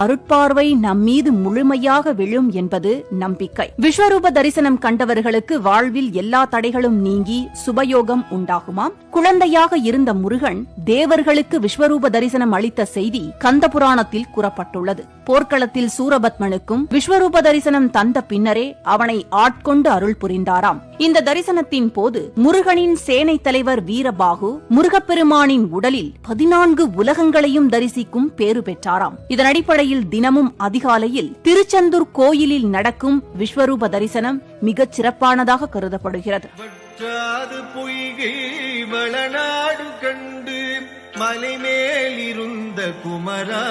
அருட்பார்வை நம்மீது முழுமையாக விழும் என்பது நம்பிக்கை. விஸ்வரூப தரிசனம் கண்டவர்களுக்கு வாழ்வில் எல்லா தடைகளும் நீங்கி சுபயோகம் உண்டாகுமாம். குழந்தையாக இருந்த முருகன் தேவர்களுக்கு விஸ்வரூப தரிசனம் அளித்த செய்தி கந்த புராணத்தில் கூறப்பட்டுள்ளது. போர்க்களத்தில் சூரபத்மனுக்கும் விஸ்வரூப தரிசனம் தந்த பின்னரே அவனை ஆட்கொண்டு அருள் புரிந்தாராம். இந்த தரிசனத்தின் போது முருகனின் சேனை தலைவர் வீரபாகு முருகப்பெருமானின் உடலில் 14 உலகங்களையும் தரிசிக்கும் பேறு பெற்றாராம். இதன் அடிப்படையில் தினமும் அதிகாலையில் திருச்செந்தூர் கோயிலில் நடக்கும் விஸ்வரூப தரிசனம் மிகச் சிறப்பானதாக கருதப்படுகிறது. பொய்கை வளநாடு கண்டு மலை மேலிருந்த குமரா